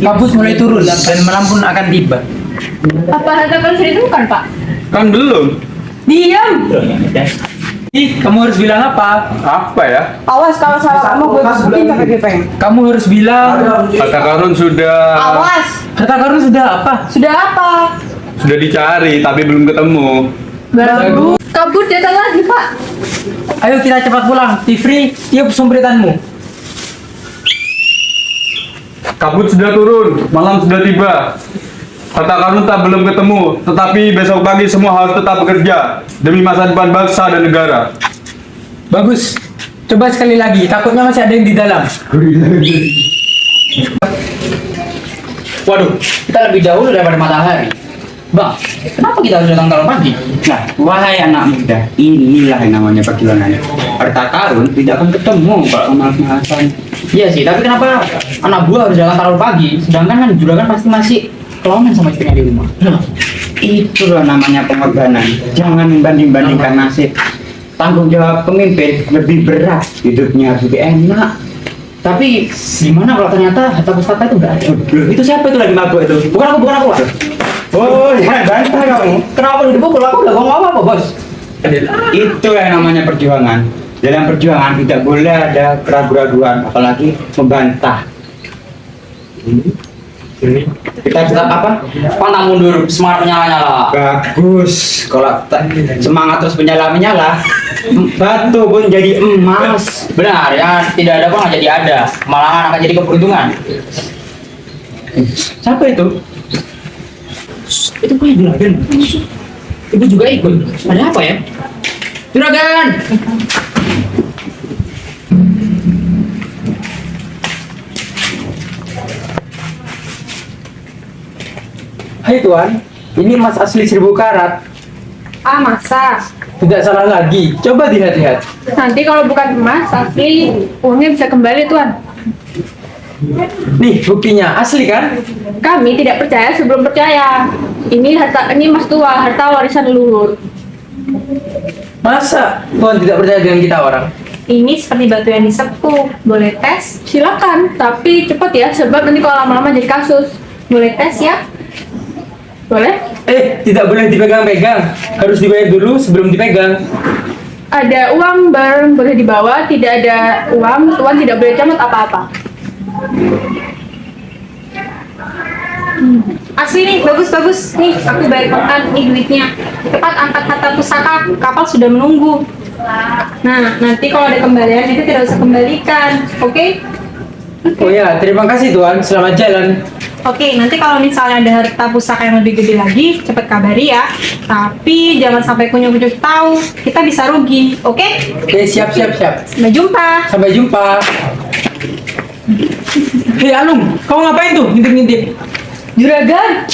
Kabut mulai turun dan malam pun akan tiba. Apa harta karun itu bukan, Pak? Kan belum. Diam. Ih, kamu harus bilang apa? Apa ya? Awas kalau salah kamu gue masukin pakai gepeng. Kamu harus bilang Harta karun sudah Awas. harta karun sudah apa? Sudah apa? sudah dicari tapi belum ketemu. Baru kabut datang lagi, Pak. Ayo kita cepat pulang. Tifri, tiup sumbritanmu. Kabut sudah turun, malam sudah tiba. Harta karun tak belum ketemu, tetapi besok pagi semua harus tetap bekerja demi masa depan bangsa dan negara. Bagus. Coba sekali lagi. Takutnya masih ada yang di dalam. Waduh, kita lebih dahulu daripada matahari. Bang, kenapa kita harus datang terlalu pagi? Nah, wahai anak muda, inilah yang namanya perjuangan. Harta karun tidak akan ketemu kalau malas-malasan. Iya sih, tapi kenapa anak buah harus datang terlalu pagi? Sedangkan kan juragan pasti masih kelongan sama istrinya di rumah. Nah, itulah namanya pengorbanan. Jangan membanding-bandingkan nasib. Tanggung jawab pemimpin lebih berat, hidupnya harus lebih enak. Tapi gimana kalau ternyata harta pustaka itu nggak ada? Loh, itu siapa itu lagi mabuk itu? Bukan aku. Oh, jangan bantah kamu. Kenapa lu dipukul? Aku udah ngomong apa, bos? Itu yang namanya perjuangan. Dalam perjuangan tidak boleh ada keraguan-keraguan, apalagi membantah. Kita tetap apa? Pantang mundur, semangat menyala-nyala. Bagus. Kalau semangat terus menyala-menyala, batu pun jadi emas. Benar, ya tidak ada pun nggak jadi ada. Malahan akan jadi keberuntungan. Siapa itu? Itu punya juragan. Ibu juga ikut. Ada apa ya? Juragan! Hai Tuan, ini emas asli 1000 karat. Ah, masa? Tidak salah lagi. Coba dilihat-lihat. Nanti kalau bukan emas asli, uangnya bisa kembali, Tuan. Nih, buktinya asli kan? Kami tidak percaya sebelum percaya. Ini emas tua, harta warisan leluhur. Masa Tuan tidak percaya dengan kita orang? Ini seperti batu yang disepuh. Boleh tes? Silakan, tapi cepat ya, sebab nanti kalau lama-lama jadi kasus. Boleh tes ya? Boleh? Tidak boleh dipegang-pegang. Harus dibayar dulu sebelum dipegang. Ada uang barang boleh dibawa, tidak ada uang, Tuan tidak boleh camut apa-apa. Asli nih, bagus-bagus. Nih, aku bayar kontan, nih duitnya. Cepat angkat harta pusaka, kapal sudah menunggu. Nah, nanti kalau ada kembalian itu tidak usah kembalikan, oke? Oh ya, terima kasih Tuan. Selamat jalan. Oke, nanti kalau misalnya ada harta pusaka yang lebih gede lagi, cepet kabari ya. Tapi jangan sampai kunyuk-kunyuk tahu, kita bisa rugi, oke? Oke, siap. Sampai jumpa. Sampai jumpa. Hei Alung, kamu ngapain tuh ngintip-ngintip? Juragan,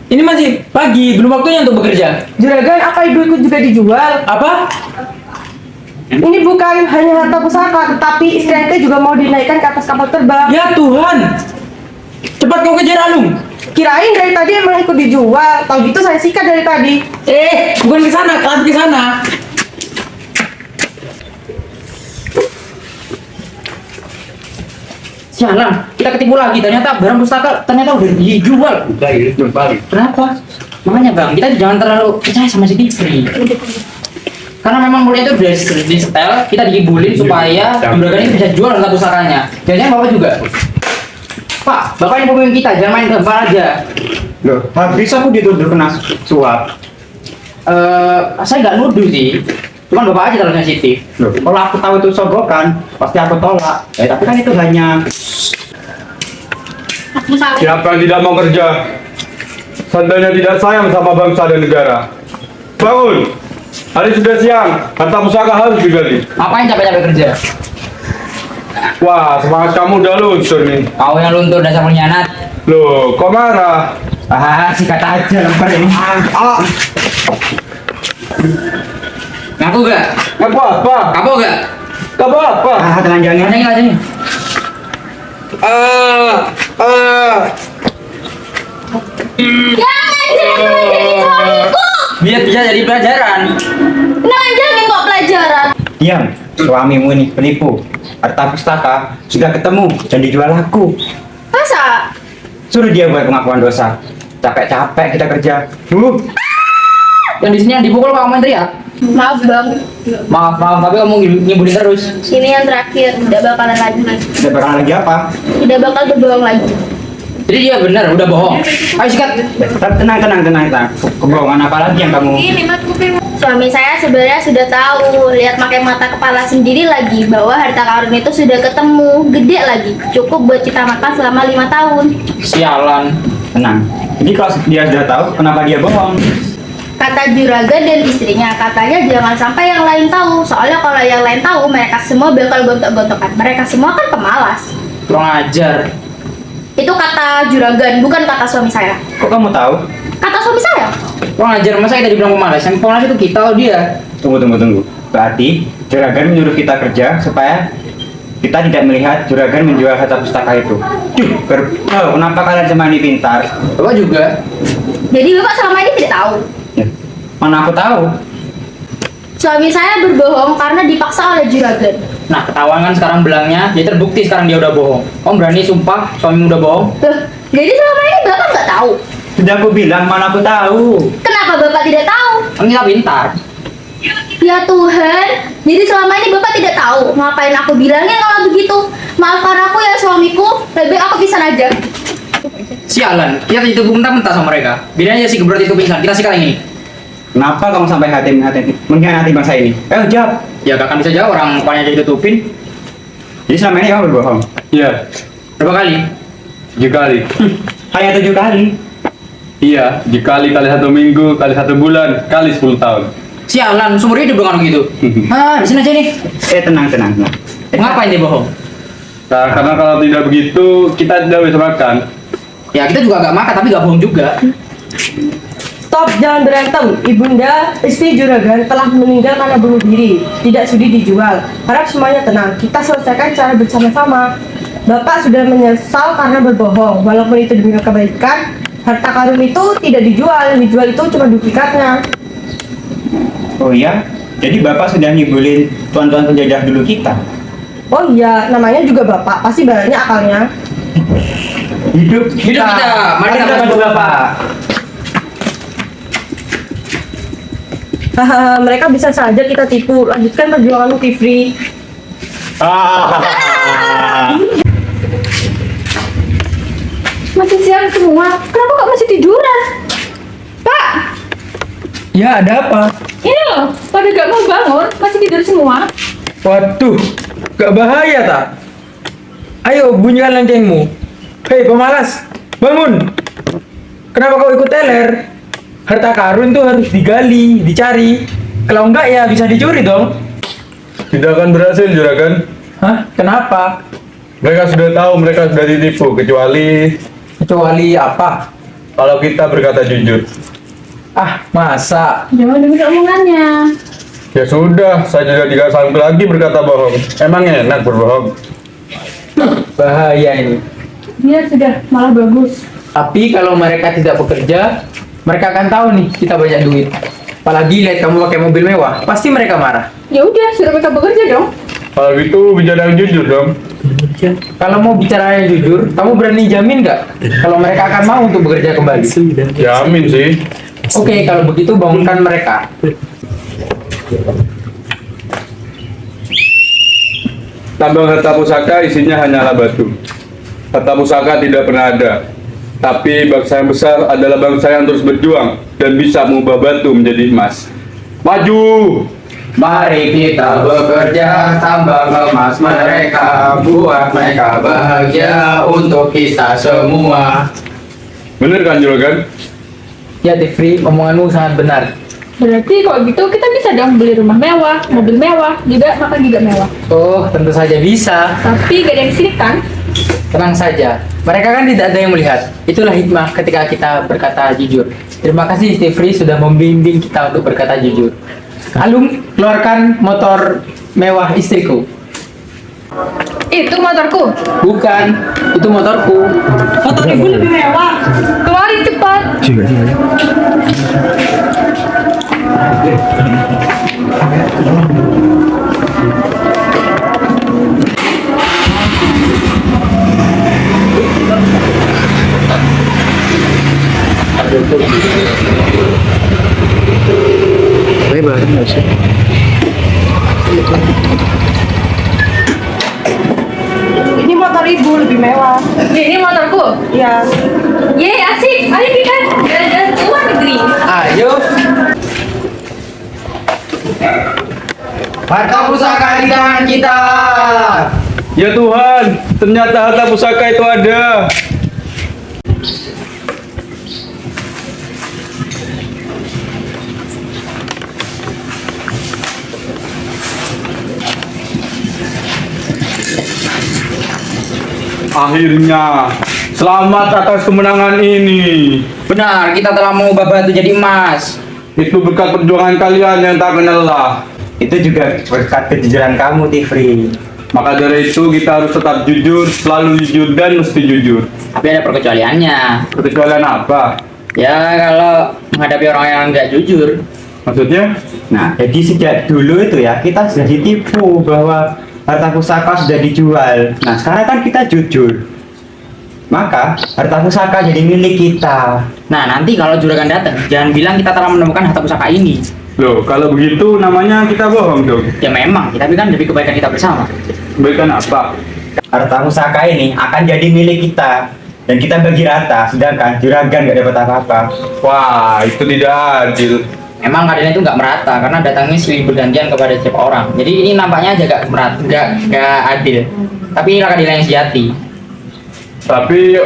Ini masih pagi, belum waktunya untuk bekerja. juragan apa ibuku juga dijual? Apa? Ini bukan hanya harta pusaka, tetapi istri ente juga mau dinaikkan ke atas kapal terbang. Ya Tuhan, cepat kau kejar Alung. Kirain dari tadi emang ikut dijual. Tahu gitu saya sikat dari tadi. Bukan ke sana, ke sana. Sialan, kita ketipu lagi. Ternyata barang pustaka ternyata udah dijual. Udah, ini belum balik. Kenapa? Makanya bang, kita jangan terlalu percaya sama si Tifri. Karena memang mulai itu udah di setel, kita dikibulin supaya juragan ini bisa jual harta pusakanya. Jangan bapak juga. Pak, bapak ini pemimpin kita, jangan main tebal aja. Loh, habis aku dituduh kena suap. Saya nggak nuduh sih. Cuman bapak aja terlalu sensitif. Loh, kalau aku tahu itu sogokan, pasti aku tolak. Tapi kan itu hanya Aku salah. Siapa yang tidak mau kerja? Sandanya tidak sayang sama bangsa dan negara. Bangun! Hari sudah siang, harta pusaka harus digali. Apa yang capek-capek kerja? Wah, semangat kamu udah luntur nih. Kau yang luntur dasar pengkhianat. Loh, kok marah? sikat aja lembar ini. Ngaku gak? Apa? Kapok gak? Apa? Telanjangnya. Lanjangin. Jangan jadi suamiku. Biar bisa jadi pelajaran. Jangan kok pelajaran. Diam, suamimu ini penipu. Harta pustaka sudah ketemu dan dijual laku. Masa? Suruh dia buat pengakuan dosa. Capek-capek kita kerja. Yang di sini yang dipukul kamu yang teriak. Maaf bang, Maaf, tapi kamu ngibulin terus. ini yang terakhir, tidak bakalan lagi. Tidak bakal lagi apa? Tidak bakal berbohong lagi. Jadi dia benar, udah bohong. Ayo sikat. Tenang. Kebohongan apa lagi yang kamu? Suami saya sebenarnya sudah tahu, lihat pakai mata kepala sendiri lagi bahwa harta karun itu sudah ketemu, gede lagi, cukup buat kita makan selama 5 tahun. Sialan. Tenang. Jadi kalau dia sudah tahu, kenapa dia bohong? Kata juragan dan istrinya, katanya jangan sampai yang lain tahu, soalnya kalau yang lain tahu, mereka semua bakal gontok-gontokan. Mereka semua kan pemalas. Kurang ajar. Itu kata juragan, bukan kata suami saya. Kok kamu tahu? Kata suami saya. Kurang ajar, masa kita dibilang pemalas? Yang pemalas itu kita atau dia? Tunggu. Berarti juragan menyuruh kita kerja supaya kita tidak melihat juragan menjual harta pustaka itu. Kenapa kalian cuma ini pintar? Bapak juga. Jadi bapak selama ini tidak tahu. Ya, mana aku tahu? Suami saya berbohong karena dipaksa oleh juragan. Nah, ketahuan kan sekarang belangnya, jadi terbukti sekarang dia udah bohong. Om berani sumpah suami udah bohong? Loh, jadi selama ini bapak nggak tahu. Sudah aku bilang, mana aku tahu? Kenapa bapak tidak tahu? Kan kita pintar. Ya Tuhan, jadi selama ini bapak tidak tahu. Ngapain aku bilangin kalau begitu? Maafkan aku ya suamiku, lebih baik aku pisan aja. Sialan, kita itu mentah-mentah sama mereka. Biarin aja si Gebrot itu pingsan, kita sikat yang ini. Kenapa kamu sampai mengkhianati bangsa ini? Jawab. Ya gak akan bisa jawab, orang mukanya aja ditutupin. Jadi selama ini kamu berbohong? Iya, Berapa kali? 7 kali. Hanya 7 kali. Iya, dikali 1 minggu, kali 1 bulan, kali 10 tahun. Sialan, seumur hidup dong gitu. Ah, di sini aja nih. Tenang. Ngapain dia bohong? Nah, karena kalau tidak begitu, kita tidak bisa makan. Ya kita juga gak makan, tapi gak bohong juga. Stop, jangan berantem. Ibunda, istri juragan telah meninggal karena bunuh diri. Tidak sudi dijual. Harap semuanya tenang. Kita selesaikan cara bersama-sama. Bapak sudah menyesal karena berbohong. Walaupun itu demi kebaikan, harta karun itu tidak dijual. Yang dijual itu cuma duplikatnya. Oh iya? Jadi Bapak sudah ngibulin tuan-tuan penjajah dulu kita? Oh iya, namanya juga Bapak. Pasti banyak akalnya. Hidup Hidup kita, mari kita bantu Bapak. Hahaha, mereka bisa saja kita tipu. Lanjutkan perjuanganmu, Tifri. Masih siang semua. Kenapa kok masih tiduran? Pak, Ya, ada apa? ini loh, pada gak mau bangun, masih tidur semua. Waduh, gak bahaya tak? Ayo, bunyikan loncengmu. Hei pemalas, bangun! Kenapa kau ikut teler? Harta karun tuh harus digali, dicari. Kalau enggak ya bisa dicuri dong. Tidak akan berhasil, juragan. Hah? Kenapa? Mereka sudah tahu, mereka sudah ditipu, Kecuali apa? kalau kita berkata jujur. Ah, masa? Jangan dengar omongannya. Ya sudah, saya juga tidak sanggup lagi berkata bohong. Emang enak berbohong? Bahaya ini. Dia sudah malah bagus. Tapi kalau mereka tidak bekerja, mereka akan tahu nih kita banyak duit. Apalagi lihat kamu pakai mobil mewah, pasti mereka marah. Ya udah, suruh mereka bekerja dong. Kalau gitu bicara yang jujur dong. Kalau mau bicara yang jujur, kamu berani jamin nggak kalau mereka akan mau untuk bekerja kembali? Jamin sih. Oke, kalau begitu bangunkan mereka. Tambang harta pusaka isinya hanyalah batu. Harta pusaka tidak pernah ada. Tapi bangsa yang besar adalah bangsa yang terus berjuang dan bisa mengubah batu menjadi emas. Maju! Mari kita bekerja, tambang emas mereka, buat mereka bahagia untuk kita semua. Bener kan juragan? Ya, Tifri, omonganmu sangat benar. Berarti kalau gitu kita bisa dong beli rumah mewah, mobil mewah, juga makan juga mewah. Oh, tentu saja bisa. Tapi gak ada yang sirik kan? Tenang saja. Mereka kan tidak ada yang melihat. Itulah hikmah ketika kita berkata jujur. Terima kasih, Tifri, sudah membimbing kita untuk berkata jujur. Alung, keluarkan motor mewah istriku. Itu motorku. Bukan, itu motorku. Motor ibu lebih mewah. Keluarin cepat. mewah. Ini motorku. Iya. Yeay, asik. Ayo kita jalan-jalan ke luar negeri. Ayo. Harta pusaka di tangan kita. Ya Tuhan, ternyata harta pusaka itu ada. Akhirnya, selamat atas kemenangan ini. Benar, kita telah mengubah batu jadi emas. Itu berkat perjuangan kalian yang tak kenal lelah. Itu juga berkat kejujuran kamu, Tifri. Maka dari itu kita harus tetap jujur, selalu jujur dan mesti jujur. Tapi ada perkecualiannya. Kecualian apa? Ya kalau menghadapi orang yang nggak jujur. Maksudnya? Nah, jadi sejak dulu itu ya kita sudah ditipu bahwa harta pusaka sudah dijual. Nah, sekarang kan kita jujur. Maka harta pusaka jadi milik kita. Nah nanti kalau juragan datang, jangan bilang kita telah menemukan harta pusaka ini. Loh, kalau begitu namanya kita bohong dong. Ya memang, tapi kan demi kebaikan kita bersama. Kebaikan apa? Harta pusaka ini akan jadi milik kita dan kita bagi rata, sedangkan juragan nggak dapat apa-apa. Wah, itu tidak adil. Emang keadilan itu nggak merata karena datangnya silih bergantian kepada setiap orang. Jadi ini nampaknya aja nggak merata, nggak adil. Tapi inilah keadilan yang sejati. Tapi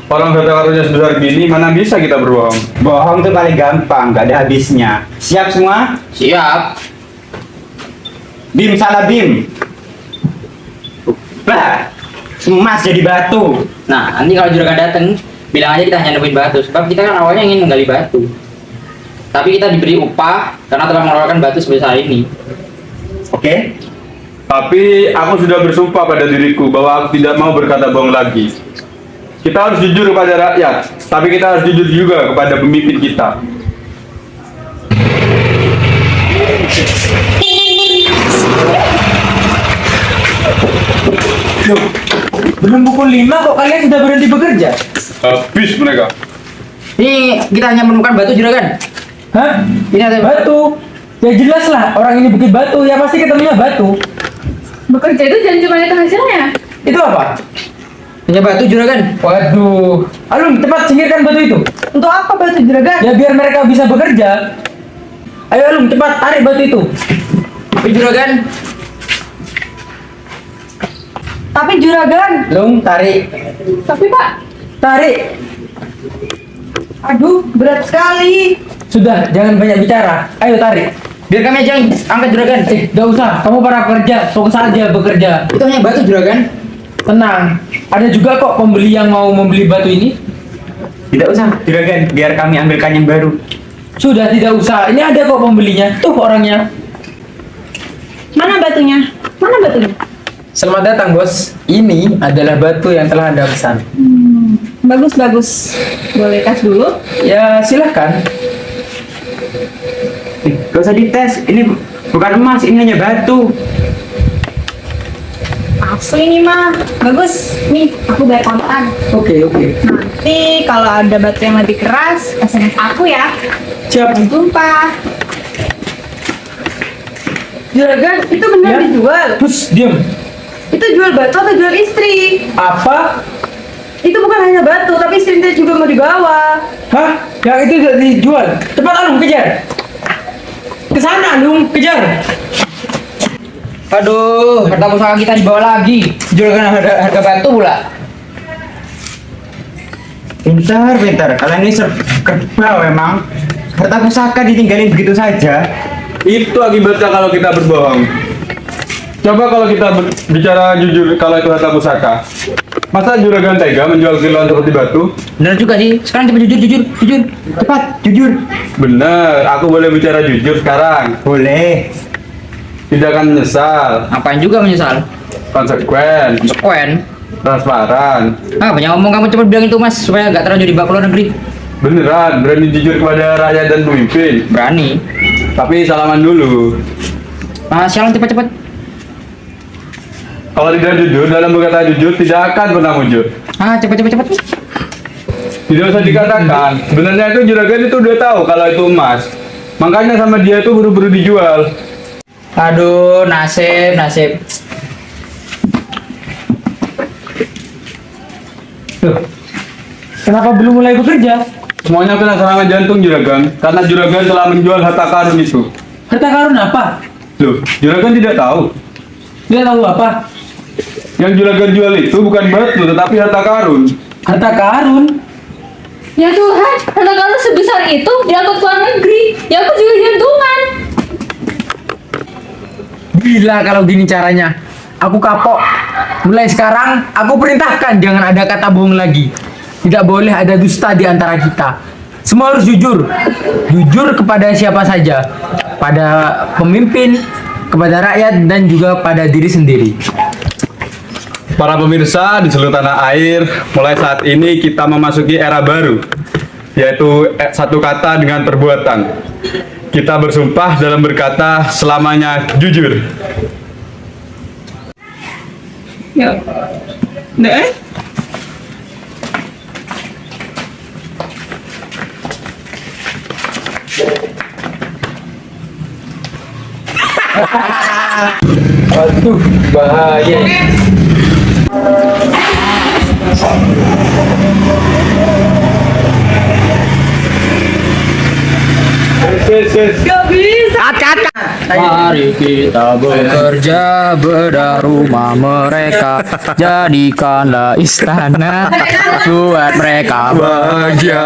orang harta karunnya sebesar gini, mana bisa kita berbohong? Bohong itu paling gampang, nggak ada habisnya. Siap semua? Siap. Bim salah bim. Bah, emas jadi batu. Nah nanti kalau juragan datang, bilang aja kita hanya nemuin batu. Sebab kita kan awalnya ingin menggali batu. Tapi kita diberi upah karena telah mengeluarkan batu sebesar ini. Oke? Tapi aku sudah bersumpah pada diriku bahwa aku tidak mau berkata bohong lagi. Kita harus jujur kepada rakyat, tapi kita harus jujur juga kepada pemimpin kita. Loh, belum pukul 5 kok kalian sudah berhenti bekerja? Habis mereka. Ini kita hanya menemukan batu juragan. Hah? Ini ada Batu? Ya jelas lah, orang ini bukit batu, ya pasti ketemunya batu. Bekerja itu jangan cuma itu hasilnya. Itu apa? punya batu juragan. Waduh. Alun, cepat singkirkan batu itu. Untuk apa batu juragan? Ya biar mereka bisa bekerja. Ayo Alun, cepat tarik batu itu. Tapi juragan. Tapi juragan. Lung, tarik. Tapi Pak, Tarik. Aduh, berat sekali. Sudah, jangan banyak bicara. Ayo tarik. Biar kami aja yang angkat juragan. Gak usah, kamu para pekerja, fokus saja bekerja. Itu hanya batu juragan. Tenang, ada juga kok pembeli yang mau membeli batu ini. Tidak usah, juragan, biar kami ambilkan yang baru. Sudah, tidak usah, ini ada kok pembelinya. Tuh orangnya. mana batunya? Mana batunya? Selamat datang bos, ini adalah batu yang telah Anda pesan. Bagus bagus. Boleh tes dulu? Ya silahkan. Gak usah dites, ini bukan emas, ini hanya batu. Asli nih mah. Bagus. Nih, aku bayar kontan. Oke. Nanti kalau ada batu yang lebih keras, SMS aku ya. Siap. Sampai jumpa. Juragan, itu benar Ya. dijual. Terus diam. Itu jual batu atau jual istri? Apa? Itu bukan hanya batu, tapi istrinya juga mau dibawa. Hah? Yang itu sudah dijual. Cepat Alung kejar. Ke sana Alung, kejar. Aduh, harta pusaka kita dibawa lagi. Juragan harga batu pula. Pintar, kalian ini kerbau emang. Harta pusaka ditinggalin begitu saja. Itu akibatnya kalau kita berbohong. Coba kalau kita bicara jujur kalau itu harta pusaka. Masa juragan tega menjual kiloan seperti batu? Bener juga sih. Sekarang coba jujur. Cepat, jujur. Bener, aku boleh bicara jujur sekarang. Boleh. Tidak akan menyesal, Ngapain juga menyesal? konsekuen, Sekuen. transparan. Ah, banyak ngomong kamu cepat bilang itu mas supaya nggak terlanjur dibawa ke luar negeri. Beneran, berani jujur kepada rakyat dan pemimpin. Berani. Tapi salaman dulu. Ah, sialan cepat. Kalau tidak jujur, dalam berkata jujur tidak akan pernah wujud. Ah, cepat. Tidak usah dikatakan. Sebenarnya itu juragan itu udah tahu kalau itu emas. Makanya sama dia itu buru-buru dijual. Aduh, nasib. Kenapa belum mulai bekerja? Semuanya kena serangan jantung Juragan, karena Juragan telah menjual harta karun itu. Harta karun apa? Loh, Juragan tidak tahu. Dia tahu apa? Yang Juragan jual itu bukan batu, tetapi harta karun. Harta karun? Ya Tuhan, harta karun sebesar itu diangkut ke luar negeri. Ya aku juga jantungan. Gila kalau gini caranya. Aku kapok. Mulai sekarang, aku perintahkan jangan ada kata bohong lagi. Tidak boleh ada dusta di antara kita. Semua harus jujur. Jujur kepada siapa saja. Pada pemimpin, kepada rakyat, dan juga pada diri sendiri. Para pemirsa di seluruh tanah air, mulai saat ini kita memasuki era baru, yaitu satu kata dengan perbuatan. Kita bersumpah dalam berkata selamanya jujur. Ya. Nah, Waduh, bahaya. Mari kita bekerja, bedah rumah mereka, jadikanlah istana, buat mereka bahagia.